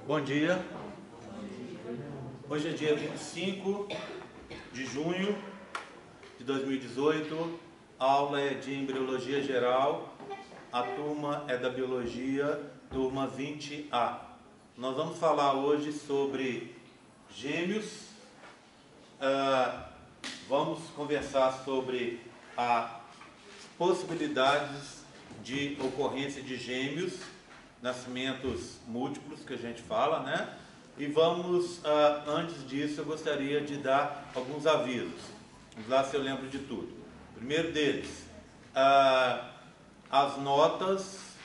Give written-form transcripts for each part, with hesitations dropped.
Bom dia, hoje é dia 25 de junho de 2018, a aula é de Embriologia Geral, a turma é da Biologia, turma 20A. Nós vamos falar hoje sobre gêmeos, vamos conversar sobre as possibilidades de ocorrência de gêmeos, nascimentos múltiplos que a gente fala, né? E vamos, antes disso, eu gostaria de dar alguns avisos. Vamos lá se eu lembro de tudo. Primeiro deles, as notas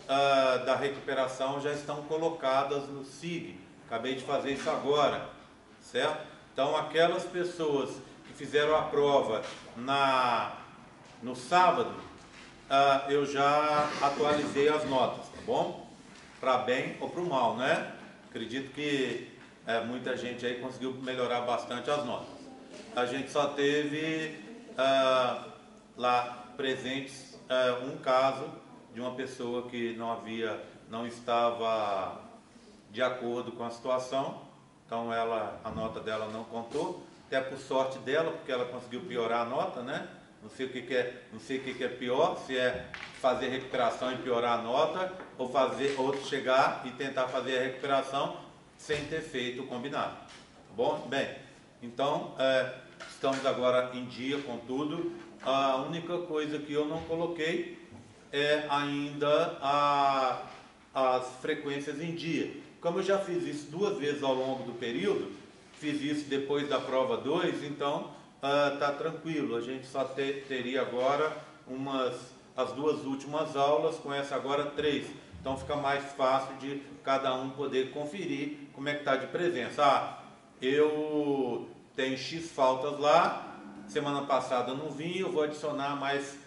da recuperação já estão colocadas no SIG. Acabei de fazer isso agora, certo? Então, aquelas pessoas que fizeram a prova no sábado, eu já atualizei as notas, tá bom? Para bem ou para o mal, né? Acredito que muita gente aí conseguiu melhorar bastante as notas. A gente só teve lá presentes um caso de uma pessoa que não estava de acordo com a situação, então a nota dela não contou, até por sorte dela, porque ela conseguiu piorar a nota, né? Não sei o que é pior, se é fazer a recuperação e piorar a nota, ou chegar e tentar fazer a recuperação sem ter feito o combinado. Tá bom? Bem, então estamos agora em dia com tudo. A única coisa que eu não coloquei é ainda as frequências em dia. Como eu já fiz isso 2 vezes ao longo do período, fiz isso depois da prova 2, então está tranquilo. A gente só teria agora as 2 últimas aulas, com essa agora 3. Então fica mais fácil de cada um poder conferir como é que está de presença. Eu tenho X faltas lá, semana passada eu não vim, eu vou adicionar mais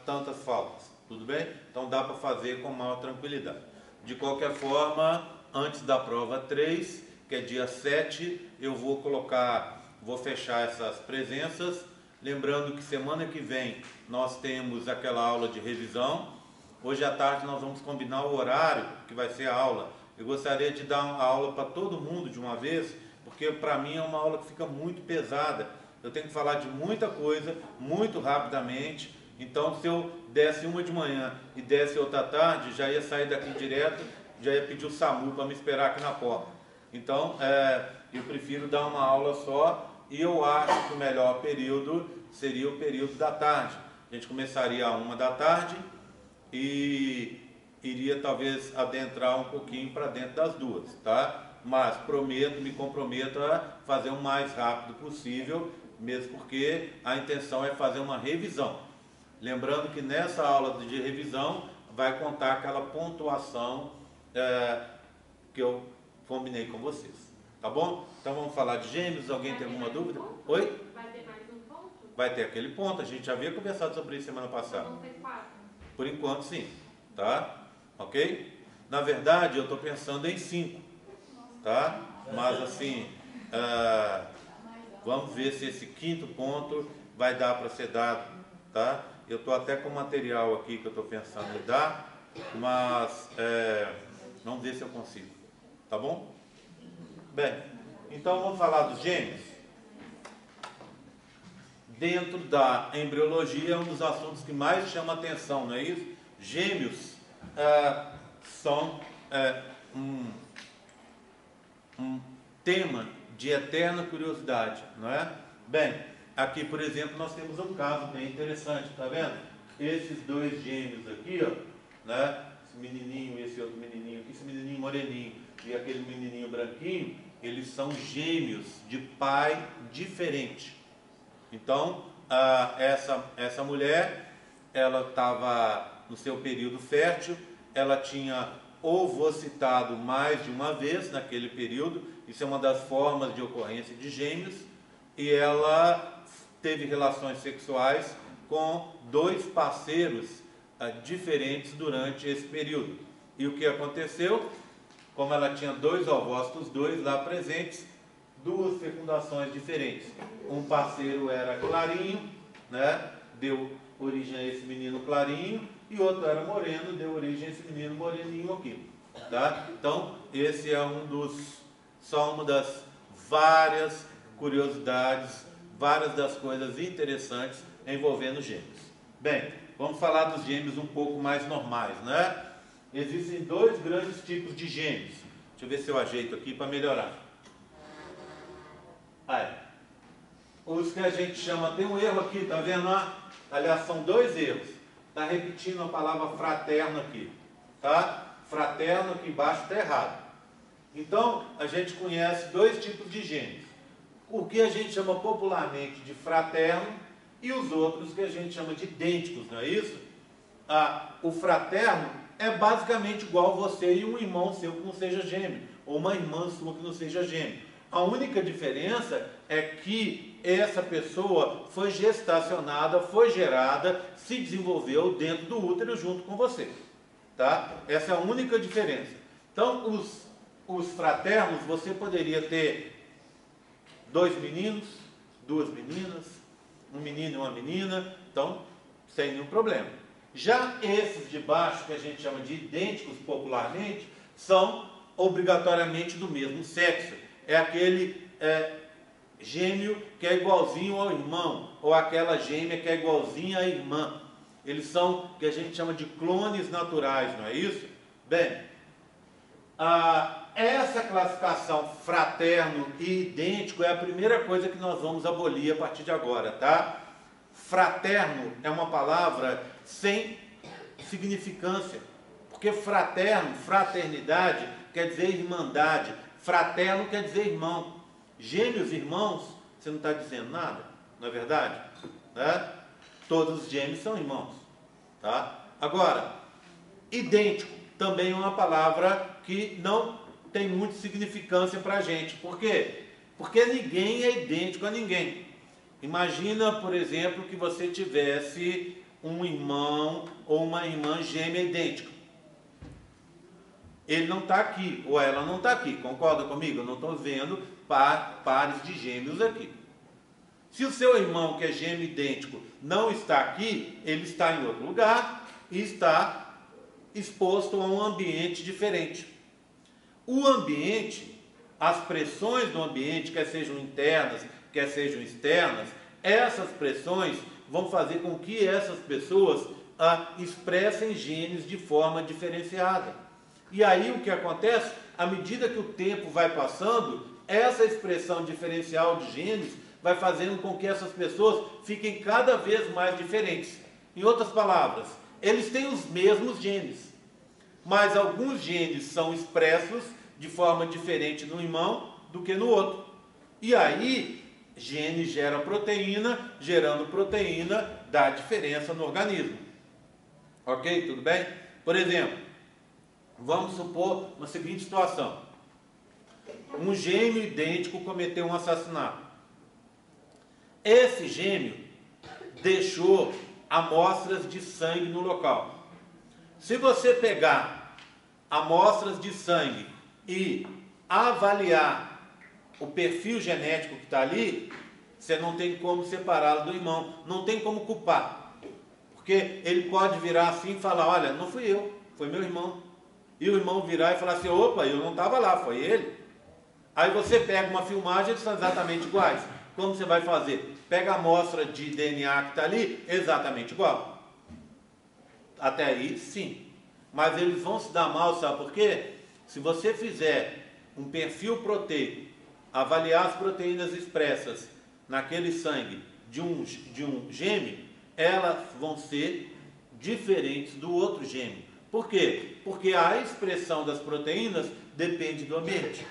tantas faltas. Tudo bem? Então dá para fazer com maior tranquilidade. De qualquer forma, antes da prova 3, que é dia 7, eu vou fechar essas presenças. Lembrando que semana que vem nós temos aquela aula de revisão. Hoje à tarde nós vamos combinar o horário que vai ser a aula. Eu gostaria de dar uma aula para todo mundo de uma vez, porque para mim é uma aula que fica muito pesada. Eu tenho que falar de muita coisa, muito rapidamente. Então, se eu desse uma de manhã e desse outra à tarde, já ia sair daqui direto, já ia pedir o SAMU para me esperar aqui na porta. Então, eu prefiro dar uma aula só, e eu acho que o melhor período seria o período da tarde. A gente começaria às 1 da tarde e iria talvez adentrar um pouquinho para dentro das 2, tá? Mas me comprometo a fazer o mais rápido possível, mesmo porque a intenção é fazer uma revisão. Lembrando que nessa aula de revisão vai contar aquela pontuação que eu combinei com vocês, tá bom? Então vamos falar de gêmeos. Alguém tem alguma dúvida? Oi? Vai ter mais um ponto? Vai ter aquele ponto, a gente já havia conversado sobre isso semana passada. Vão ter 4. Por enquanto sim, tá? Ok? Na verdade eu estou pensando em 5, tá? Mas assim, vamos ver se esse 5º ponto vai dar para ser dado, tá? Eu estou até com material aqui que eu estou pensando em dar, mas vamos ver se eu consigo, tá bom? Bem, então vamos falar dos gêmeos. Dentro da embriologia é um dos assuntos que mais chama atenção, não é isso? Gêmeos são um tema de eterna curiosidade, não é? Bem, aqui, por exemplo, nós temos um caso bem interessante, tá vendo? Esses 2 gêmeos aqui, ó, né? Esse menininho e esse outro menininho aqui, esse menininho moreninho e aquele menininho branquinho, eles são gêmeos de pai diferente. Então, essa mulher, ela estava no seu período fértil, ela tinha ovocitado mais de uma vez naquele período, isso é uma das formas de ocorrência de gêmeos, e ela teve relações sexuais com 2 parceiros diferentes durante esse período. E o que aconteceu? Como ela tinha 2 ovócitos, 2 lá presentes, 2 fecundações diferentes. Um parceiro era clarinho, né? Deu origem a esse menino clarinho, e outro era moreno, deu origem a esse menino moreninho aqui. Tá? Então, esse é só uma das várias curiosidades, várias das coisas interessantes envolvendo gêmeos. Bem, vamos falar dos gêmeos um pouco mais normais, né? Existem dois grandes tipos de gêmeos. Deixa eu ver se eu ajeito aqui para melhorar. Aí, os que a gente chama, tem um erro aqui, tá vendo? Aliás, são dois erros. Está repetindo a palavra fraterno aqui, tá? Fraterno aqui embaixo está errado. Então, a gente conhece dois tipos de gêmeos. O que a gente chama popularmente de fraterno e os outros que a gente chama de idênticos, não é isso? O fraterno é basicamente igual você e um irmão seu que não seja gêmeo, ou uma irmã sua que não seja gêmeo. A única diferença é que essa pessoa foi gestacionada, foi gerada, se desenvolveu dentro do útero junto com você. Tá? Essa é a única diferença. Então, os fraternos, você poderia ter dois meninos, duas meninas, um menino e uma menina, então, sem nenhum problema. Já esses de baixo, que a gente chama de idênticos popularmente, são obrigatoriamente do mesmo sexo. É aquele gêmeo que é igualzinho ao irmão, ou aquela gêmea que é igualzinha à irmã. Eles são o que a gente chama de clones naturais, não é isso? Bem, essa classificação fraterno e idêntico é a primeira coisa que nós vamos abolir a partir de agora, tá? Fraterno é uma palavra sem significância, porque fraterno, fraternidade, quer dizer irmandade, fraterno quer dizer irmão. Gêmeos, irmãos, você não está dizendo nada, não é verdade? Né? Todos os gêmeos são irmãos, tá? Agora, idêntico também é uma palavra que não tem muita significância para a gente. Por quê? Porque ninguém é idêntico a ninguém. Imagina, por exemplo, que você tivesse um irmão ou uma irmã gêmea idêntica. Ele não está aqui, ou ela não está aqui, concorda comigo? Eu não estou vendo pares de gêmeos aqui. Se o seu irmão, que é gêmeo idêntico, não está aqui, ele está em outro lugar e está exposto a um ambiente diferente. O ambiente, as pressões do ambiente, quer sejam internas, quer sejam externas, essas pressões vão fazer com que essas pessoas expressem genes de forma diferenciada. E aí o que acontece? À medida que o tempo vai passando, essa expressão diferencial de genes vai fazendo com que essas pessoas fiquem cada vez mais diferentes. Em outras palavras, eles têm os mesmos genes, mas alguns genes são expressos de forma diferente no irmão do que no outro. E aí, gene gera proteína, gerando proteína dá diferença no organismo. Ok? Tudo bem? Por exemplo, vamos supor uma seguinte situação. Um gêmeo idêntico cometeu um assassinato. Esse gêmeo deixou amostras de sangue no local. Se você pegar amostras de sangue e avaliar o perfil genético que está ali, você não tem como separá-lo do irmão, não tem como culpar. Porque ele pode virar assim e falar, olha, não fui eu, foi meu irmão. E o irmão virar e falar assim, opa, eu não estava lá, foi ele. Aí você pega uma filmagem, eles são exatamente iguais. Como você vai fazer? Pega a amostra de DNA que está ali, exatamente igual. Até aí, sim. Mas eles vão se dar mal, sabe por quê? Se você fizer um perfil proteico, avaliar as proteínas expressas naquele sangue de um gêmeo, elas vão ser diferentes do outro gêmeo. Por quê? Porque a expressão das proteínas depende do ambiente.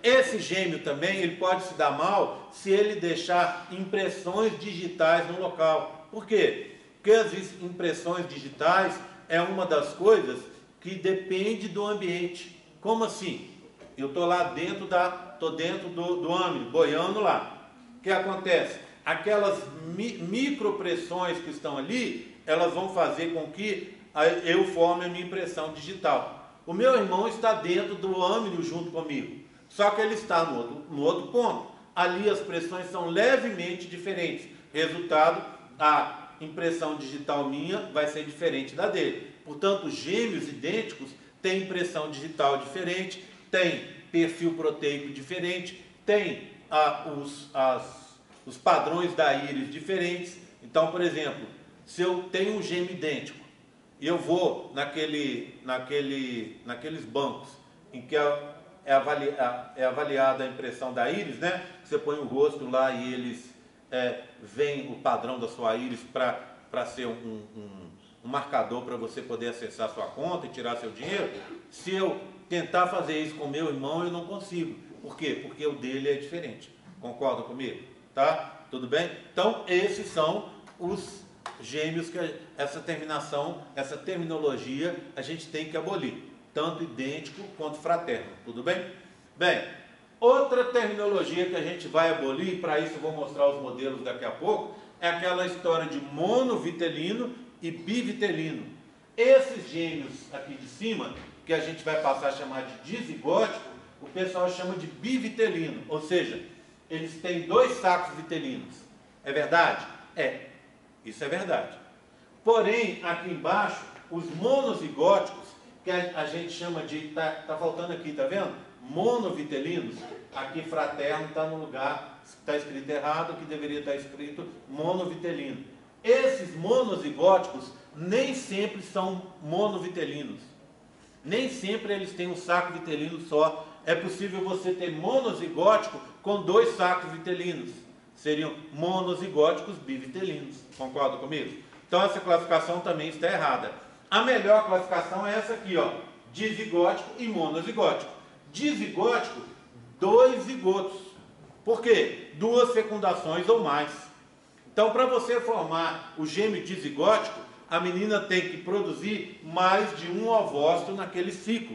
Esse gêmeo também, ele pode se dar mal se ele deixar impressões digitais no local. Por quê? Porque as impressões digitais é uma das coisas que depende do ambiente. Como assim? Eu estou lá dentro do âmbito, boiando lá. O que acontece? Aquelas micropressões que estão ali, elas vão fazer com que eu forme a minha impressão digital. O meu irmão está dentro do âmbito junto comigo. Só que ele está no outro ponto. Ali as pressões são levemente diferentes. Resultado, a impressão digital minha vai ser diferente da dele. Portanto, gêmeos idênticos tem impressão digital diferente, tem perfil proteico diferente, tem os padrões da íris diferentes. Então, por exemplo, se eu tenho um gêmeo idêntico e eu vou naqueles bancos em que é avaliada a impressão da íris, né? Você põe o rosto lá e eles veem o padrão da sua íris para ser um marcador para você poder acessar sua conta e tirar seu dinheiro. Se eu tentar fazer isso com meu irmão, eu não consigo. Por quê? Porque o dele é diferente. Concordam comigo? Tá? Tudo bem? Então, esses são os gêmeos que essa terminologia a gente tem que abolir. Tanto idêntico quanto fraterno. Tudo bem? Bem, outra terminologia que a gente vai abolir, para isso eu vou mostrar os modelos daqui a pouco, é aquela história de monovitelino e bivitelino. Esses gêmeos aqui de cima, que a gente vai passar a chamar de dizigótico, o pessoal chama de bivitelino, ou seja, eles têm 2 sacos vitelinos. É verdade? É, isso é verdade. Porém, aqui embaixo, os monozigóticos, que a gente chama de, tá faltando aqui, tá vendo? Monovitelinos, aqui fraterno está no lugar, está escrito errado, que deveria estar escrito monovitelino. Esses monozigóticos nem sempre são monovitelinos. Nem sempre eles têm um saco vitelino só. É possível você ter monozigótico com 2 sacos vitelinos. Seriam monozigóticos bivitelinos. Concorda comigo? Então essa classificação também está errada. A melhor classificação é essa aqui, ó, dizigótico e monozigótico. Dizigótico, 2 zigotos. Por quê? 2 fecundações ou mais. Então, para você formar o gêmeo dizigótico, a menina tem que produzir mais de um ovócito naquele ciclo.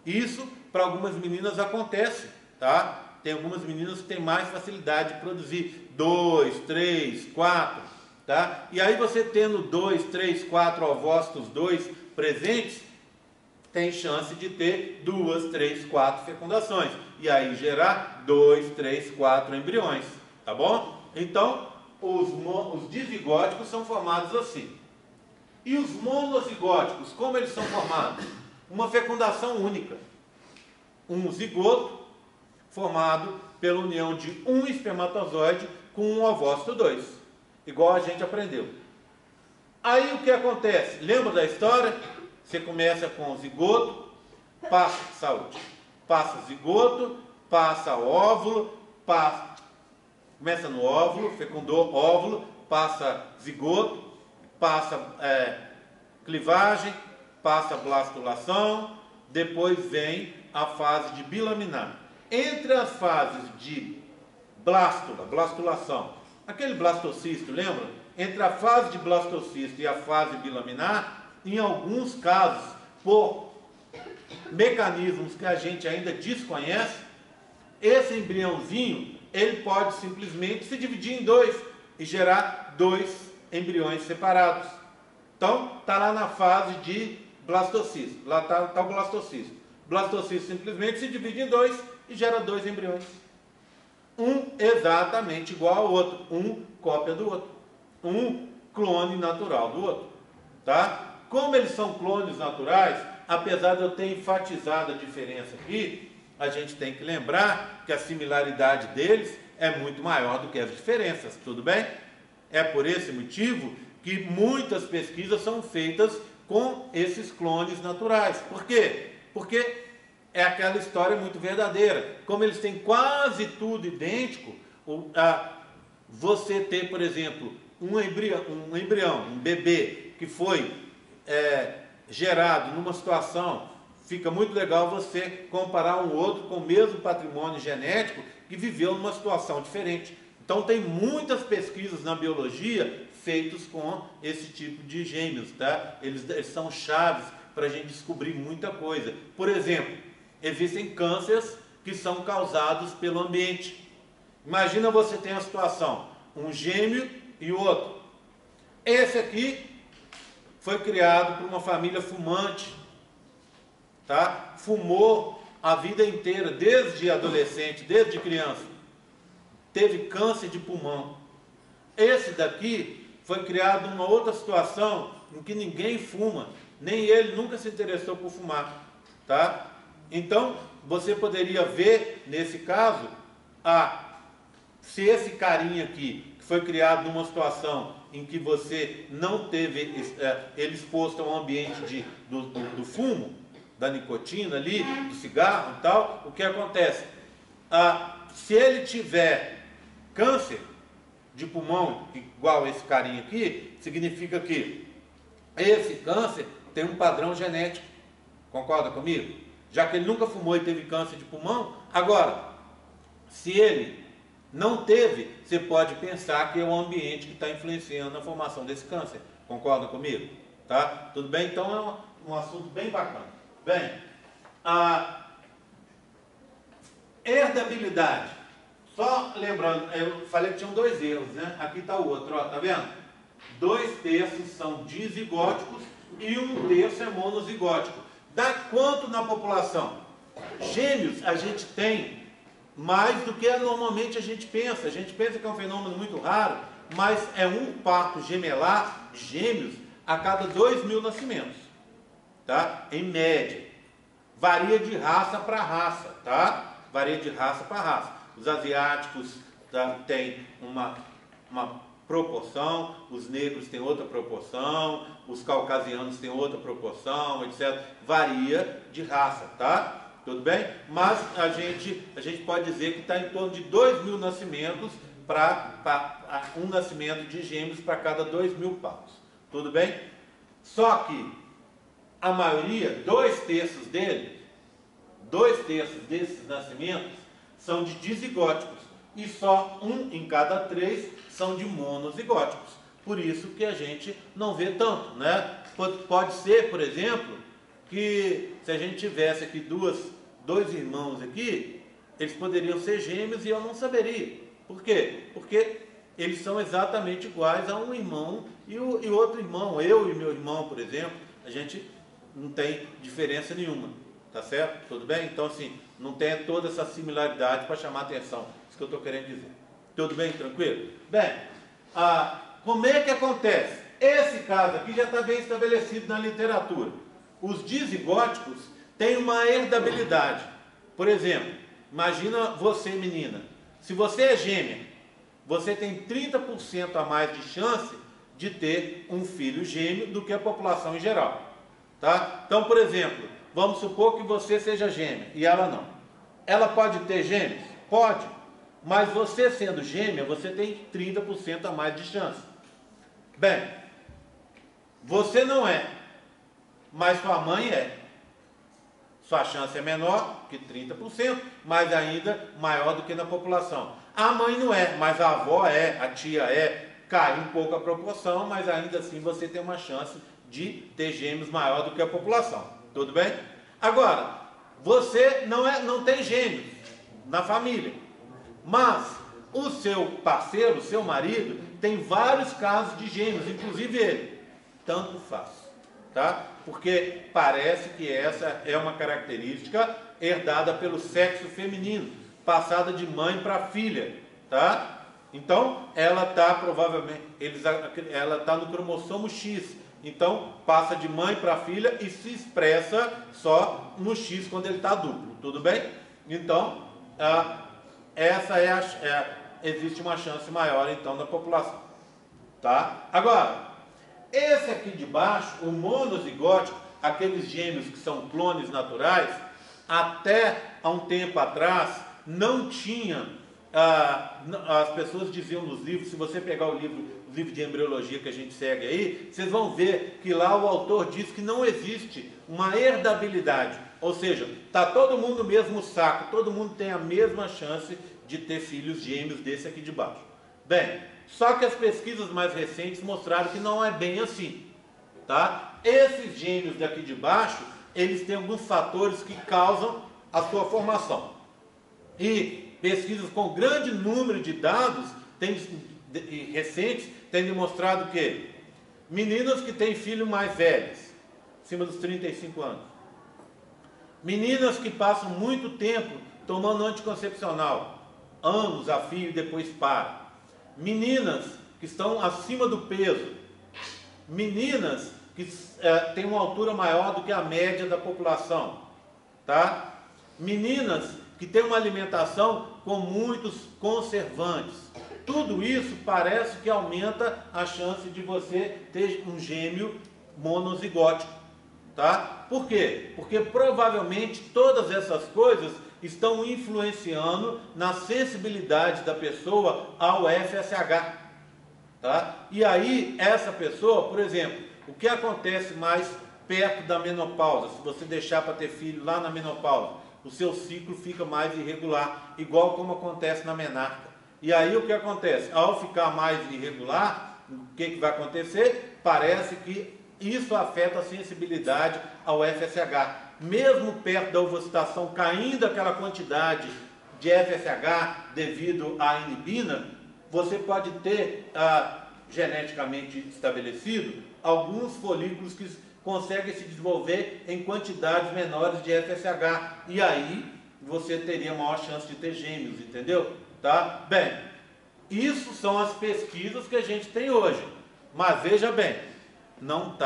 Isso, para algumas meninas, acontece, tá? Tem algumas meninas que têm mais facilidade de produzir 2, 3, 4, tá? E aí você tendo 2, 3, 4 ovócitos, 2 presentes, tem chance de ter 2, 3, 4 fecundações. E aí gerar 2, 3, 4 embriões, tá bom? Então, os dizigóticos são formados assim. E os monozigóticos, como eles são formados? Uma fecundação única. Um zigoto formado pela união de um espermatozoide com um ovócito 2. Igual a gente aprendeu. Aí o que acontece? Lembra da história? Você começa com o zigoto, passa zigoto, passa óvulo, começa no óvulo, fecundou óvulo, passa zigoto, passa clivagem, passa blastulação, depois vem a fase de bilaminar. Entre as fases de blastulação, aquele blastocisto, lembra? Entre a fase de blastocisto e a fase bilaminar, em alguns casos, por mecanismos que a gente ainda desconhece, esse embriãozinho, ele pode simplesmente se dividir em 2 e gerar 2 embriões separados. Então, está lá na fase de blastocisto. Lá está o blastocisto. O blastocisto simplesmente se divide em 2 e gera 2 embriões. Um exatamente igual ao outro. Um cópia do outro. Um clone natural do outro. Tá? Como eles são clones naturais, apesar de eu ter enfatizado a diferença aqui, a gente tem que lembrar que a similaridade deles é muito maior do que as diferenças, tudo bem? É por esse motivo que muitas pesquisas são feitas com esses clones naturais. Por quê? Porque é aquela história muito verdadeira. Como eles têm quase tudo idêntico, você ter, por exemplo, um embrião, um bebê que foi gerado numa situação, fica muito legal você comparar um outro com o mesmo patrimônio genético que viveu numa situação diferente. Então tem muitas pesquisas na biologia feitas com esse tipo de gêmeos, tá? Eles são chaves para a gente descobrir muita coisa. Por exemplo, existem cânceres que são causados pelo ambiente. Imagina você tem a situação, um gêmeo e o outro. Esse aqui foi criado por uma família fumante, tá? Fumou a vida inteira, desde adolescente, desde criança. Teve câncer de pulmão. Esse daqui foi criado numa outra situação em que ninguém fuma, nem ele nunca se interessou por fumar. tá? Então, você poderia ver, nesse caso, se esse carinha aqui, que foi criado numa situação em que você não teve ele exposto a um ambiente do fumo, da nicotina ali, do cigarro e tal, o que acontece? Se ele tiver câncer de pulmão, igual esse carinha aqui, significa que esse câncer tem um padrão genético. Concorda comigo? Já que ele nunca fumou e teve câncer de pulmão, agora, se ele não teve, você pode pensar que é o ambiente que está influenciando na formação desse câncer. Concorda comigo? Tá? Tudo bem? Então é um assunto bem bacana. Bem, a herdabilidade. Só lembrando, eu falei que tinham 2 erros, né? Aqui está o outro, ó, tá vendo? 2/3 são dizigóticos e 1/3 é monozigótico. Dá quanto na população? Gêmeos a gente tem mais do que normalmente a gente pensa. A gente pensa que é um fenômeno muito raro, mas é um parto gemelar, gêmeos, a cada 2.000 nascimentos, tá? Em média. Varia de raça para raça, tá? Varia de raça para raça. Os asiáticos têm uma proporção, os negros têm outra proporção, os caucasianos têm outra proporção, etc. Varia de raça, tá? Tudo bem? Mas a gente pode dizer que está em torno de 2.000 nascimentos para um nascimento de gêmeos para cada 2.000 partos. Tudo bem? Só que a maioria, 2/3 desses nascimentos são de dizigóticos e só 1 em cada 3 são de monozigóticos. Por isso que a gente não vê tanto, né? Pode ser, por exemplo, que se a gente tivesse aqui dois irmãos aqui, eles poderiam ser gêmeos e eu não saberia. Por quê? Porque eles são exatamente iguais a um irmão e outro irmão. Eu e meu irmão, por exemplo, a gente não tem diferença nenhuma. Tá certo? Tudo bem? Então, assim, não tem toda essa similaridade para chamar atenção. Isso que eu estou querendo dizer. Tudo bem? Tranquilo? Bem, como é que acontece? Esse caso aqui já está bem estabelecido na literatura. Os dizigóticos têm uma herdabilidade. Por exemplo, imagina você, menina. Se você é gêmea, você tem 30% a mais de chance de ter um filho gêmeo do que a população em geral. Tá? Então, por exemplo, vamos supor que você seja gêmea e ela não. Ela pode ter gêmeos? Pode. Mas você sendo gêmea, você tem 30% a mais de chance. Bem, você não é, mas sua mãe é. Sua chance é menor que 30%, mas ainda maior do que na população. A mãe não é, mas a avó é, a tia é. Cai um pouco a proporção, mas ainda assim você tem uma chance de ter gêmeos maior do que a população. Tudo bem? Agora, você não tem gêmeos na família, mas o seu parceiro, o seu marido, tem vários casos de gêmeos, inclusive ele. Tanto faz, tá? Porque parece que essa é uma característica herdada pelo sexo feminino, passada de mãe para filha, tá? Então, ela está provavelmente, ela está no cromossomo X. Então, passa de mãe para filha e se expressa só no X quando ele está duplo. Tudo bem? Então, essa existe uma chance maior, então, na população. Tá? Agora, esse aqui de baixo, o monozigótico, aqueles gêmeos que são clones naturais, até há um tempo atrás, não tinha... as pessoas diziam nos livros, se você pegar o livro de embriologia que a gente segue aí, vocês vão ver que lá o autor diz que não existe uma herdabilidade, ou seja, está todo mundo no mesmo saco, todo mundo tem a mesma chance de ter filhos gêmeos desse aqui de baixo. Bem, só que as pesquisas mais recentes mostraram que não é bem assim, tá? Esses gêmeos daqui de baixo, eles têm alguns fatores que causam a sua formação. E pesquisas com grande número de dados recentes têm demonstrado que meninas que têm filhos mais velhos, acima dos 35 anos, meninas que passam muito tempo tomando anticoncepcional, anos a fio e depois param, meninas que estão acima do peso, meninas que têm uma altura maior do que a média da população, tá? Meninas que têm uma alimentação com muitos conservantes. Tudo isso parece que aumenta a chance de você ter um gêmeo monozigótico, tá? Por quê? Porque provavelmente todas essas coisas estão influenciando na sensibilidade da pessoa ao FSH, tá? E aí essa pessoa, por exemplo, o que acontece mais perto da menopausa, se você deixar para ter filho lá na menopausa, o seu ciclo fica mais irregular, igual como acontece na menarca. E aí o que acontece? Ao ficar mais irregular, o que vai acontecer? Parece que isso afeta a sensibilidade ao FSH. Mesmo perto da ovulação, caindo aquela quantidade de FSH devido à inibina, você pode ter geneticamente estabelecido alguns folículos que conseguem se desenvolver em quantidades menores de FSH. E aí você teria maior chance de ter gêmeos, entendeu? Tá? Bem, isso são as pesquisas que a gente tem hoje. Mas veja bem, não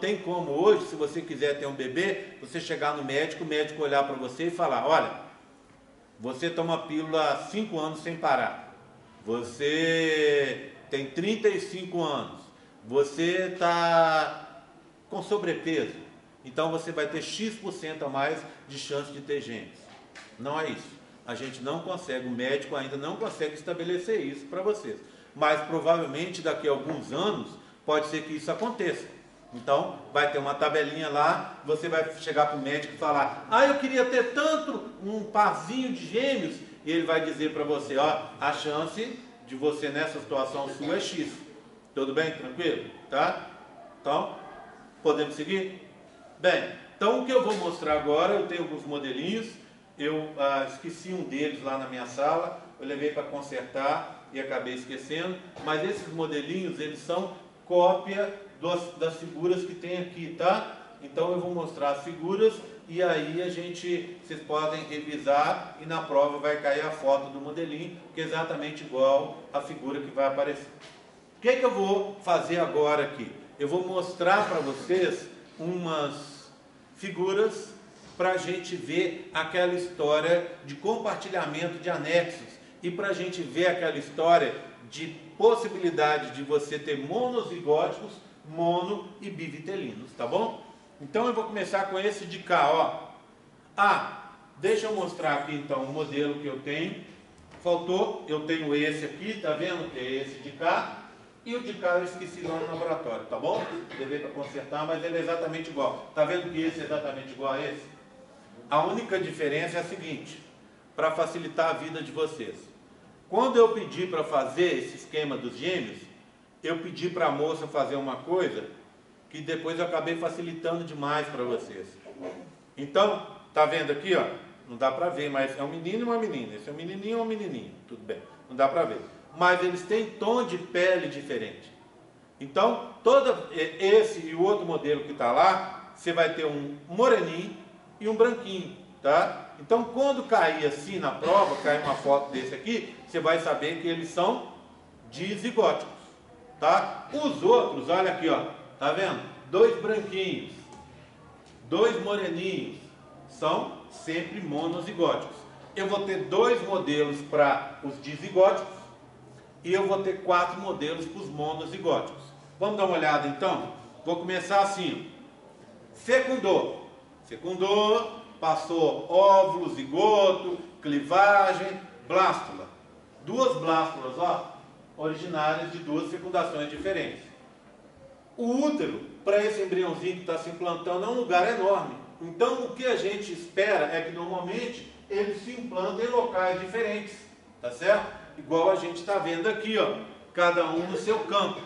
tem como hoje, se você quiser ter um bebê, você chegar no médico, o médico olhar para você e falar: olha, você toma pílula há 5 anos sem parar, você tem 35 anos, você está com sobrepeso, então você vai ter X% a mais de chance de ter gêmeos. Não é isso. A gente não consegue, o médico ainda não consegue estabelecer isso para vocês. Mas provavelmente daqui a alguns anos pode ser que isso aconteça. Então vai ter uma tabelinha lá, você vai chegar para o médico e falar: eu queria ter tanto, um parzinho de gêmeos, e ele vai dizer para você: a chance de você nessa situação sua é X. Tudo bem? Tranquilo? Tá? Então, podemos seguir? Bem, então o que eu vou mostrar agora, eu tenho alguns modelinhos. Eu esqueci um deles lá na minha sala, eu levei para consertar e acabei esquecendo, mas esses modelinhos, eles são cópia das figuras que tem aqui, tá? Então eu vou mostrar as figuras e aí vocês podem revisar e na prova vai cair a foto do modelinho, que é exatamente igual à figura que vai aparecer. O que eu vou fazer agora aqui? Eu vou mostrar para vocês umas figuras para a gente ver aquela história de compartilhamento de anexos e para a gente ver aquela história de possibilidade de você ter monozigóticos, mono e bivitelinos, tá bom? Então eu vou começar com esse de cá, ó. Deixa eu mostrar aqui então o modelo que eu tenho. Faltou, eu tenho esse aqui, tá vendo? Que é esse de cá. E o de cá eu esqueci lá no laboratório, tá bom? Levei para consertar, mas ele é exatamente igual. Tá vendo que esse é exatamente igual a esse? A única diferença é a seguinte, para facilitar a vida de vocês. Quando eu pedi para fazer esse esquema dos gêmeos, eu pedi para a moça fazer uma coisa que depois eu acabei facilitando demais para vocês. Então, tá vendo aqui, ó? Não dá para ver, mas é um menino e uma menina. Esse é um menininho ou uma menininha, tudo bem. Não dá para ver. Mas eles têm tom de pele diferente. Então, esse e o outro modelo que está lá, você vai ter um moreninho e um branquinho, tá? Então, quando cair assim na prova, cair uma foto desse aqui, você vai saber que eles são dizigóticos, tá? Os outros, olha aqui, ó, tá vendo? 2 branquinhos, 2 moreninhos, são sempre monozigóticos. Eu vou ter 2 modelos para os dizigóticos e eu vou ter 4 modelos para os monozigóticos. Vamos dar uma olhada então? Vou começar assim. Fecundou, passou óvulo, zigoto, clivagem, blástula. 2 blástulas, ó, originárias de 2 fecundações diferentes. O útero, para esse embriãozinho que está se implantando, é um lugar enorme. Então, o que a gente espera é que normalmente eles se implantam em locais diferentes, tá certo? Igual a gente está vendo aqui, ó, cada um no seu campo.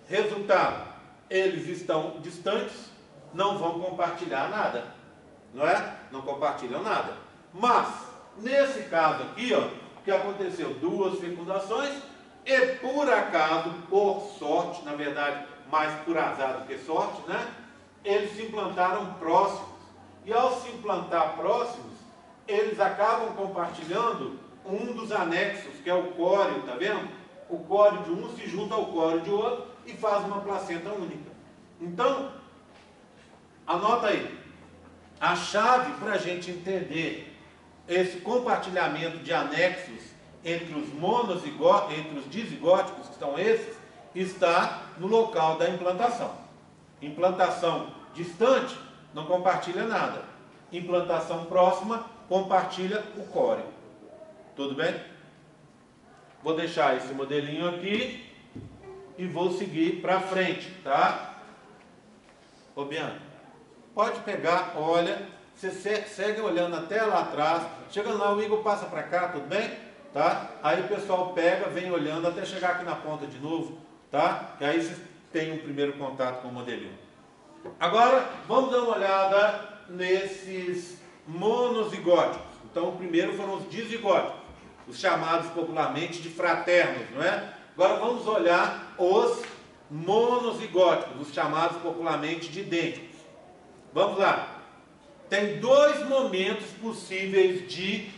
Resultado, eles estão distantes, não vão compartilhar nada, não é? Não compartilham nada. Mas, nesse caso aqui, ó, o que aconteceu? 2 fecundações e por acaso, por sorte, na verdade, mais por azar do que sorte, né? Eles se implantaram próximos. E ao se implantar próximos, eles acabam compartilhando um dos anexos, que é o córeo, tá vendo? O córeo de um se junta ao córeo de outro e faz uma placenta única. Então, anota aí. A chave para a gente entender esse compartilhamento de anexos entre os monozigóticos, entre os dizigóticos, que são esses, está no local da implantação. Implantação distante não compartilha nada. Implantação próxima compartilha o core. Tudo bem? Vou deixar esse modelinho aqui e vou seguir para frente, tá? Ô Bianca, pode pegar, olha, você segue olhando até lá atrás, chegando lá o Igor passa para cá, tudo bem? Tá? Aí o pessoal pega, vem olhando até chegar aqui na ponta de novo, tá? Que aí vocês têm um primeiro contato com o modelinho. Agora, vamos dar uma olhada nesses monozigóticos. Então, o primeiro foram os dizigóticos, os chamados popularmente de fraternos, não é? Agora vamos olhar os monozigóticos, os chamados popularmente de idênticos. Vamos lá. Tem dois momentos possíveis de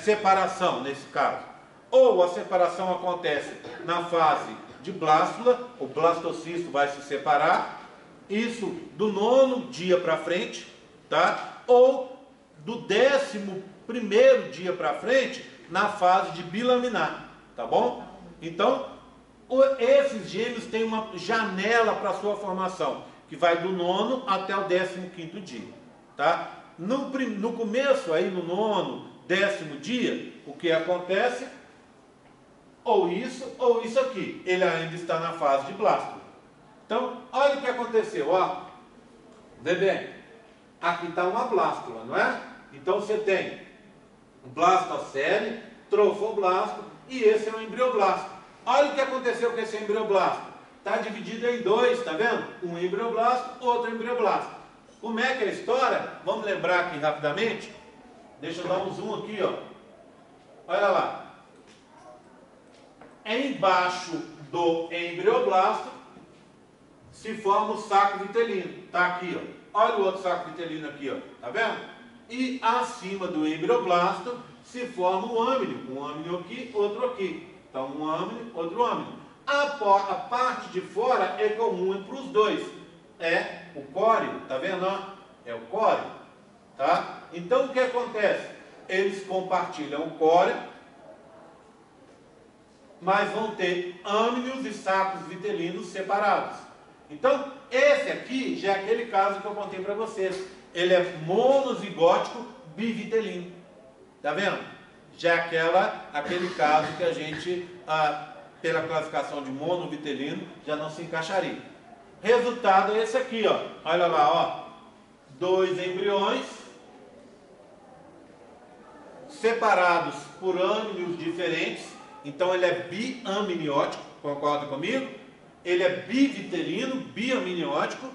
separação nesse caso. Ou a separação acontece na fase de blástula, o blastocisto vai se separar, isso do 9º dia para frente, tá? Ou do 11º dia para frente, na fase de bilaminar, tá bom? Então, esses gêmeos têm uma janela para sua formação, que vai do 9º até o 15º dia, tá? No começo, aí no 9º, 10º dia, o que acontece? Ou isso aqui, ele ainda está na fase de blástula. Então, olha o que aconteceu, ó. Vê bem, aqui está uma blástula, não é? Então você tem blastocele, trofoblasto e esse é o embrioblasto. Olha o que aconteceu com esse embrioblasto. Está dividido em dois, tá vendo? Um embrioblasto, outro embrioblasto. Como é que é a história? Vamos lembrar aqui rapidamente. Deixa eu dar um zoom aqui, ó. Olha lá. Embaixo do embrioblasto se forma o saco vitelino. Tá aqui, ó. Olha o outro saco vitelino aqui, ó. Tá vendo? E acima do embrioblasto se forma um âmino. Um âmino aqui, outro aqui. Então, um âmino, outro âmino. A parte de fora é comum para os dois. É o córeo, tá vendo? É o córeo, tá? Então, o que acontece? Eles compartilham o córeo, mas vão ter âminos e sacos vitelinos separados. Então, esse aqui já é aquele caso que eu contei para vocês. Ele é monozigótico bivitelino. Tá vendo? Já é aquele caso que a gente, pela classificação de monovitelino, já não se encaixaria. Resultado é esse aqui, ó. Olha lá, ó. 2 embriões separados por âminos diferentes. Então ele é biamniótico, concorda comigo? Ele é bivitelino, biamniótico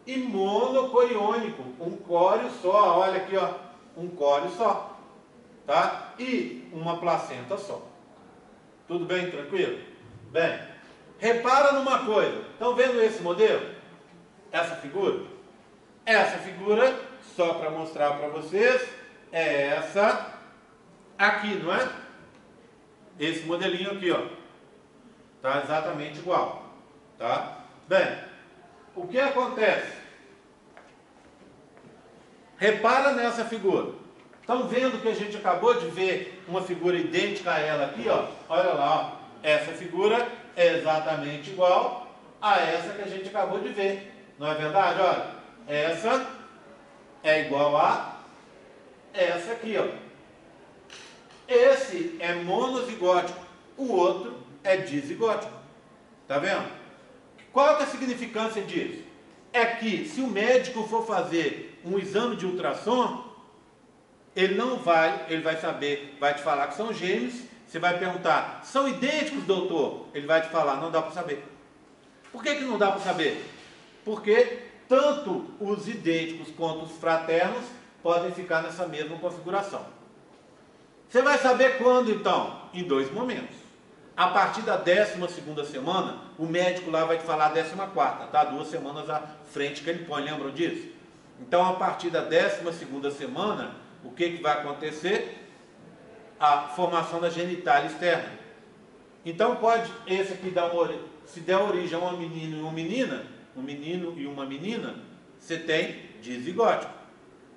e monocoriônico, um córeo só, olha aqui, ó, um córeo só, tá? E uma placenta só. Tudo bem, tranquilo? Bem, repara numa coisa, estão vendo esse modelo? Essa figura? Essa figura, só para mostrar para vocês, é essa aqui, não é? Esse modelinho aqui, ó, tá exatamente igual, tá? Bem, o que acontece? Repara nessa figura. Estão vendo que a gente acabou de ver uma figura idêntica a ela aqui, ó? Olha lá, ó. Essa figura é exatamente igual a essa que a gente acabou de ver. Não é verdade? Olha, essa é igual a essa aqui, ó. Esse é monozigótico, o outro é dizigótico. Tá vendo? Qual que é a significância disso? É que se o médico for fazer um exame de ultrassom, ele vai saber, vai te falar que são gêmeos. Você vai perguntar, são idênticos, doutor? Ele vai te falar, não dá para saber. Por que não dá para saber? Porque tanto os idênticos quanto os fraternos podem ficar nessa mesma configuração. Você vai saber quando, então? Em 2 momentos. A partir da 12ª semana, o médico lá vai te falar a 14ª, tá? 2 semanas à frente que ele põe, lembram disso? Então, a partir da 12ª semana, o que vai acontecer? A formação da genitália externa. Então, pode esse aqui se der origem a um menino e uma menina, um menino e uma menina, você tem dizigótico.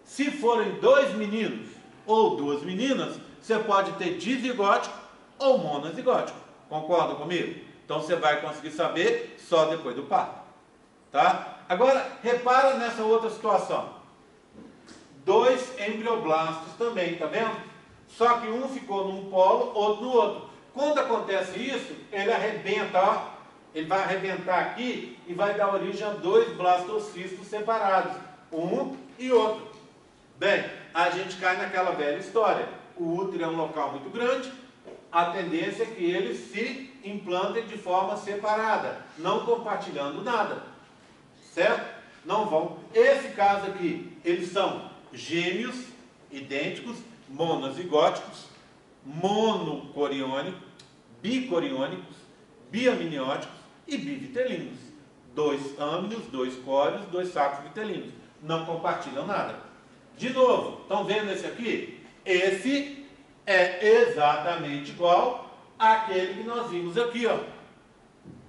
Se forem 2 meninos ou 2 meninas, você pode ter dizigótico ou monozigótico. Concorda comigo? Então você vai conseguir saber só depois do parto. Tá? Agora, repara nessa outra situação. 2 embrioblastos também, tá vendo? Só que um ficou num polo, outro no outro. Quando acontece isso, ele arrebenta, ó. Ele vai arrebentar aqui e vai dar origem a 2 blastocistos separados. Um e outro. Bem, a gente cai naquela velha história. O útero é um local muito grande. A tendência é que eles se implantem de forma separada, não compartilhando nada. Certo? Não vão. Esse caso aqui, eles são gêmeos, idênticos, monozigóticos, monocoriônicos, bicoriônicos, biamnióticos e bivitelinos. 2 âminos, 2 córios, 2 sacos vitelinos. Não compartilham nada. De novo, estão vendo esse aqui? Esse é exatamente igual àquele que nós vimos aqui, ó.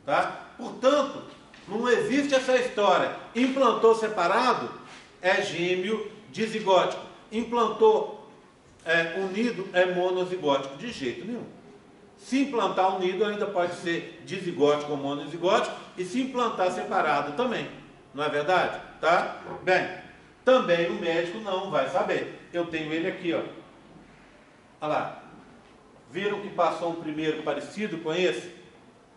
Tá? Portanto, não existe essa história. Implantou separado, é gêmeo dizigótico. Implantou unido, é monozigótico. De jeito nenhum. Se implantar unido, ainda pode ser dizigótico ou monozigótico. E se implantar separado também. Não é verdade? Tá? Bem, também o médico não vai saber. Eu tenho ele aqui, ó. Olha lá. Viram que passou um primeiro parecido com esse?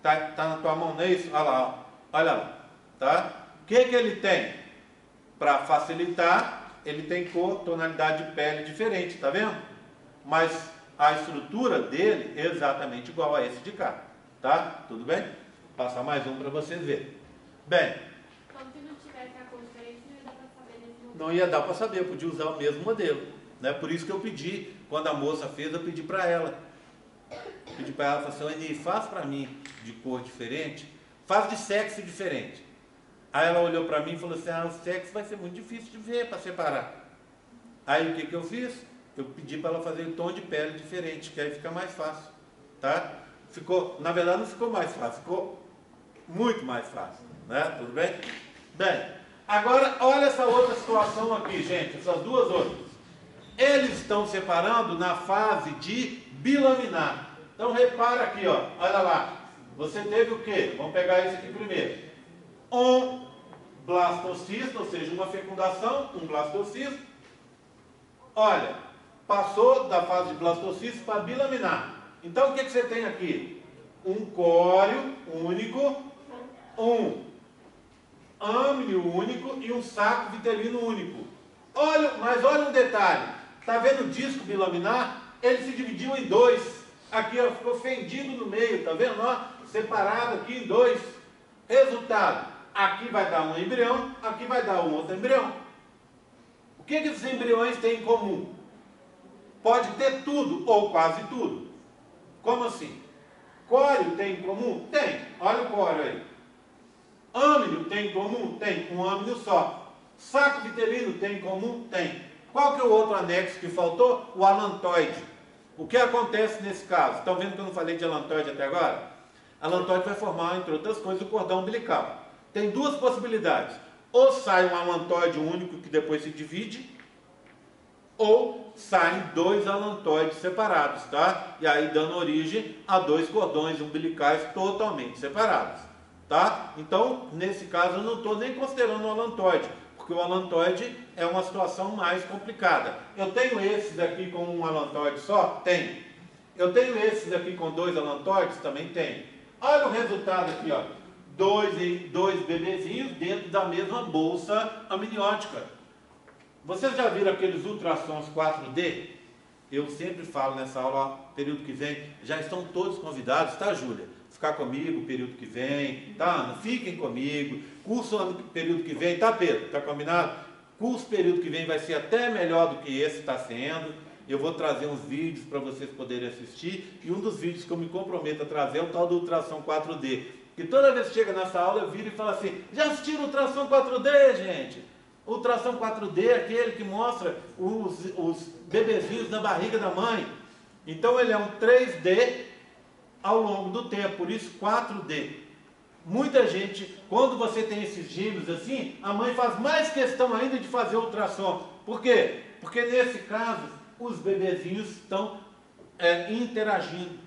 Tá na tua mão, não é isso? Olha lá, ó. Olha lá. Tá? O que ele tem? Para facilitar, ele tem cor, tonalidade de pele diferente, tá vendo? Mas a estrutura dele é exatamente igual a esse de cá. Tá? Tudo bem? Vou passar mais um para vocês verem. Bem. Então, se não tivesse a cor diferente, não ia dar para saber nesse modelo. Não ia dar para saber, eu podia usar o mesmo modelo. Né? Por isso que eu pedi, quando a moça fez, eu pedi para ela. Pedi para ela, falei assim, Eni, faz para mim de cor diferente, faz de sexo diferente. Aí ela olhou para mim e falou assim, o sexo vai ser muito difícil de ver para separar. Aí o que eu fiz? Eu pedi para ela fazer um tom de pele diferente, que aí fica mais fácil. Tá? Ficou, na verdade não ficou mais fácil, ficou muito mais fácil. Né? Tudo bem? Bem, agora olha essa outra situação aqui, gente, essas duas outras. Eles estão separando na fase de bilaminar. Então repara aqui, ó, olha lá. Você teve o quê? Vamos pegar esse aqui primeiro. Um blastocisto, ou seja, uma fecundação, um blastocisto. Olha, passou da fase de blastocisto para bilaminar. Então o que você tem aqui? Um córeo único, um âmnio único e um saco vitelino único. Olha, mas olha um detalhe. Está vendo o disco bilaminar? Ele se dividiu em 2. Aqui, ó, ficou fendido no meio, tá vendo? Ó, separado aqui em 2. Resultado, aqui vai dar um embrião, aqui vai dar um outro embrião. O que esses embriões têm em comum? Pode ter tudo, ou quase tudo. Como assim? Córeo tem em comum? Tem. Olha o córeo aí. Âmnio tem em comum? Tem. Um âmnio só. Saco vitelino tem em comum? Tem. Qual que é o outro anexo que faltou? O alantoide. O que acontece nesse caso? Estão vendo que eu não falei de alantoide até agora? Alantoide vai formar, entre outras coisas, o cordão umbilical. Tem 2 possibilidades. Ou sai um alantoide único que depois se divide, ou saem 2 alantoides separados, tá? E aí dando origem a 2 cordões umbilicais totalmente separados, tá? Então, nesse caso, eu não estou nem considerando o alantoide, porque o alantoide é uma situação mais complicada. Eu tenho esses aqui com um alantoide só? Tenho. Eu tenho esses aqui com 2 alantoides? Também tenho. Olha o resultado aqui, ó. 2 bebezinhos dentro da mesma bolsa amniótica. Vocês já viram aqueles ultrassons 4D? Eu sempre falo nessa aula, ó, período que vem, já estão todos convidados, tá, Júlia? Ficar comigo período que vem, tá, Ana? Fiquem comigo. Curso período que vem, tá, Pedro? Tá combinado? Curso período que vem vai ser até melhor do que esse está sendo. Eu vou trazer uns vídeos para vocês poderem assistir. E um dos vídeos que eu me comprometo a trazer é o tal do ultrassom 4D. Que toda vez que chega nessa aula eu viro e falo assim, já assistiram o ultrassom 4D, gente? O ultrassom 4D é aquele que mostra os bebezinhos na barriga da mãe. Então ele é um 3D ao longo do tempo, por isso 4D. Muita gente, quando você tem esses gêmeos assim, a mãe faz mais questão ainda de fazer ultrassom, Por quê? Porque nesse caso, os bebezinhos estão interagindo.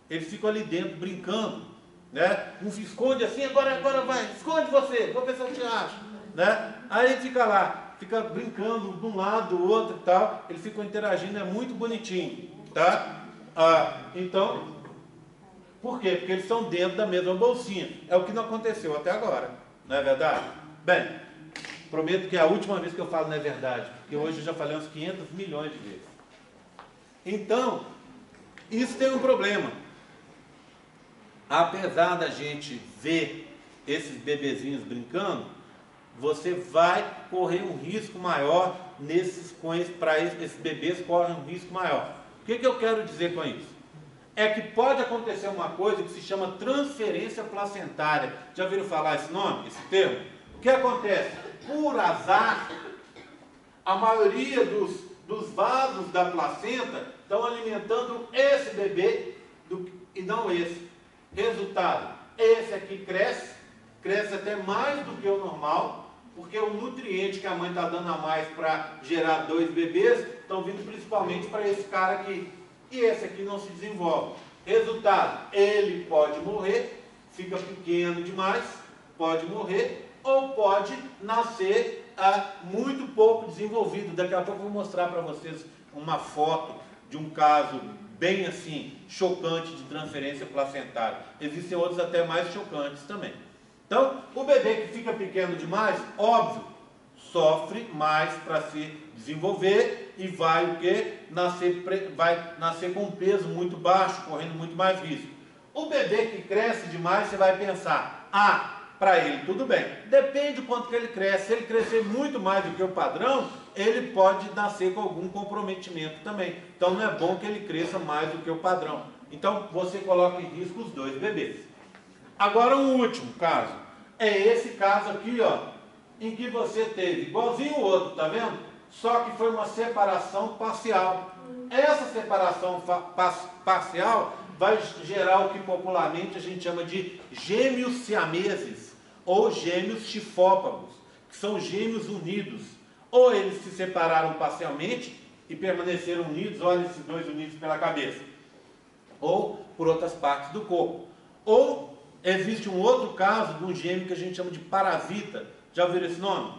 Eles ficam ali dentro, brincando, né? Um se esconde assim, agora vai, esconde você, vou ver se eu te acho, né? Aí ele fica lá, fica brincando de um lado, do outro e tal, eles ficam interagindo, é muito bonitinho, tá? Então, por quê? Porque eles estão dentro da mesma bolsinha. É o que não aconteceu até agora, não é verdade? Bem, prometo que é a última vez que eu falo não é verdade, porque hoje eu já falei uns 500 milhões de vezes. Então, isso tem um problema. Apesar da gente ver esses bebezinhos brincando, você vai correr um risco maior para esses bebês correm um risco maior. O que eu quero dizer com isso? É que pode acontecer uma coisa que se chama transferência placentária. Já ouviram falar esse nome, esse termo? O que acontece? Por azar, a maioria dos vasos da placenta estão alimentando esse bebê e não esse. Resultado, esse aqui cresce até mais do que o normal, porque o nutriente que a mãe está dando a mais para gerar 2 bebês estão vindo principalmente para esse cara aqui. E esse aqui não se desenvolve. Resultado, ele pode morrer, fica pequeno demais, pode morrer, ou pode nascer muito pouco desenvolvido. Daqui a pouco eu vou mostrar para vocês uma foto de um caso bem assim, chocante de transferência placentária. Existem outros até mais chocantes também. Então, o bebê que fica pequeno demais, óbvio, sofre mais para se desenvolver e vai o quê? Vai nascer com um peso muito baixo, correndo muito mais risco. O bebê que cresce demais, você vai pensar, para ele tudo bem. Depende do quanto que ele cresce. Se ele crescer muito mais do que o padrão, ele pode nascer com algum comprometimento também. Então não é bom que ele cresça mais do que o padrão. Então você coloca em risco os 2 bebês. Agora um último caso. É esse caso aqui, ó, em que você teve igualzinho o outro, tá vendo? Só que foi uma separação parcial. Essa separação parcial vai gerar o que popularmente a gente chama de gêmeos siameses ou gêmeos chifópagos, que são gêmeos unidos. Ou eles se separaram parcialmente e permaneceram unidos, olha esses 2 unidos pela cabeça, ou por outras partes do corpo. Ou existe um outro caso de um gêmeo que a gente chama de parasita. Já ouviram esse nome?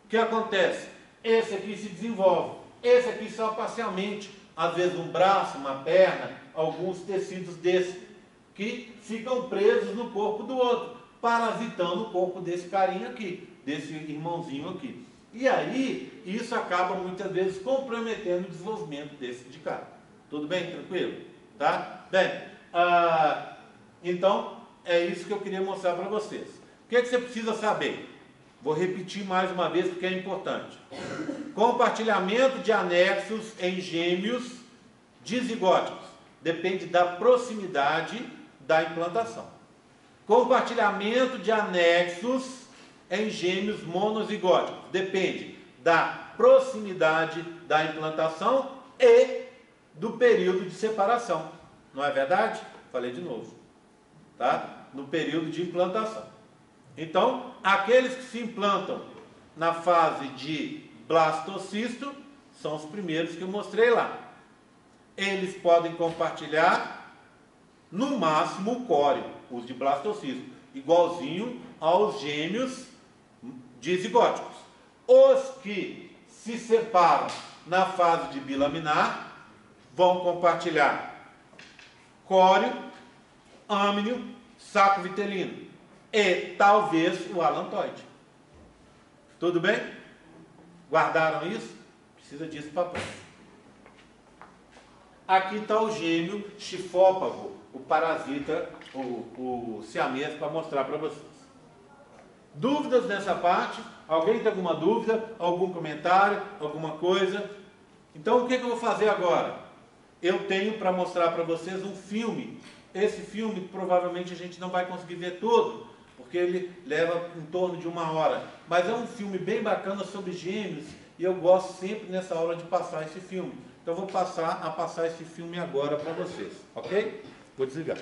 O que acontece? Esse aqui se desenvolve, esse aqui só parcialmente, às vezes um braço, uma perna, alguns tecidos desses, que ficam presos no corpo do outro, parasitando o corpo desse carinha aqui, desse irmãozinho aqui. E aí, isso acaba muitas vezes comprometendo o desenvolvimento desse de cá. Tudo bem? Tranquilo? Tá? Bem, então, é isso que eu queria mostrar para vocês. O que é que você precisa saber? Vou repetir mais uma vez porque é importante. Compartilhamento de anexos em gêmeos dizigóticos. Depende da proximidade da implantação. Compartilhamento de anexos em gêmeos monozigóticos. Depende da proximidade da implantação e do período de separação. Não é verdade? Falei de novo. Tá? No período de implantação. Então, aqueles que se implantam na fase de blastocisto são os primeiros que eu mostrei lá. Eles podem compartilhar no máximo o córeo, os de blastocisto, igualzinho aos gêmeos dizigóticos. Os que se separam na fase de bilaminar vão compartilhar córeo, âmnio, saco vitelino e talvez o alantoide. Tudo bem? Guardaram isso? Precisa disso para próximo. Aqui está o gêmeo chifópago, o parasita, o siamês, para mostrar para vocês. Dúvidas nessa parte? Alguém tem alguma dúvida? Algum comentário? Alguma coisa? Então o que eu vou fazer agora? Eu tenho para mostrar para vocês um filme. Esse filme provavelmente a gente não vai conseguir ver todo, porque ele leva em torno de 1 hora. Mas é um filme bem bacana sobre gêmeos e eu gosto sempre nessa hora de passar esse filme. Então eu vou passar esse filme agora para vocês, ok? Vou desligar.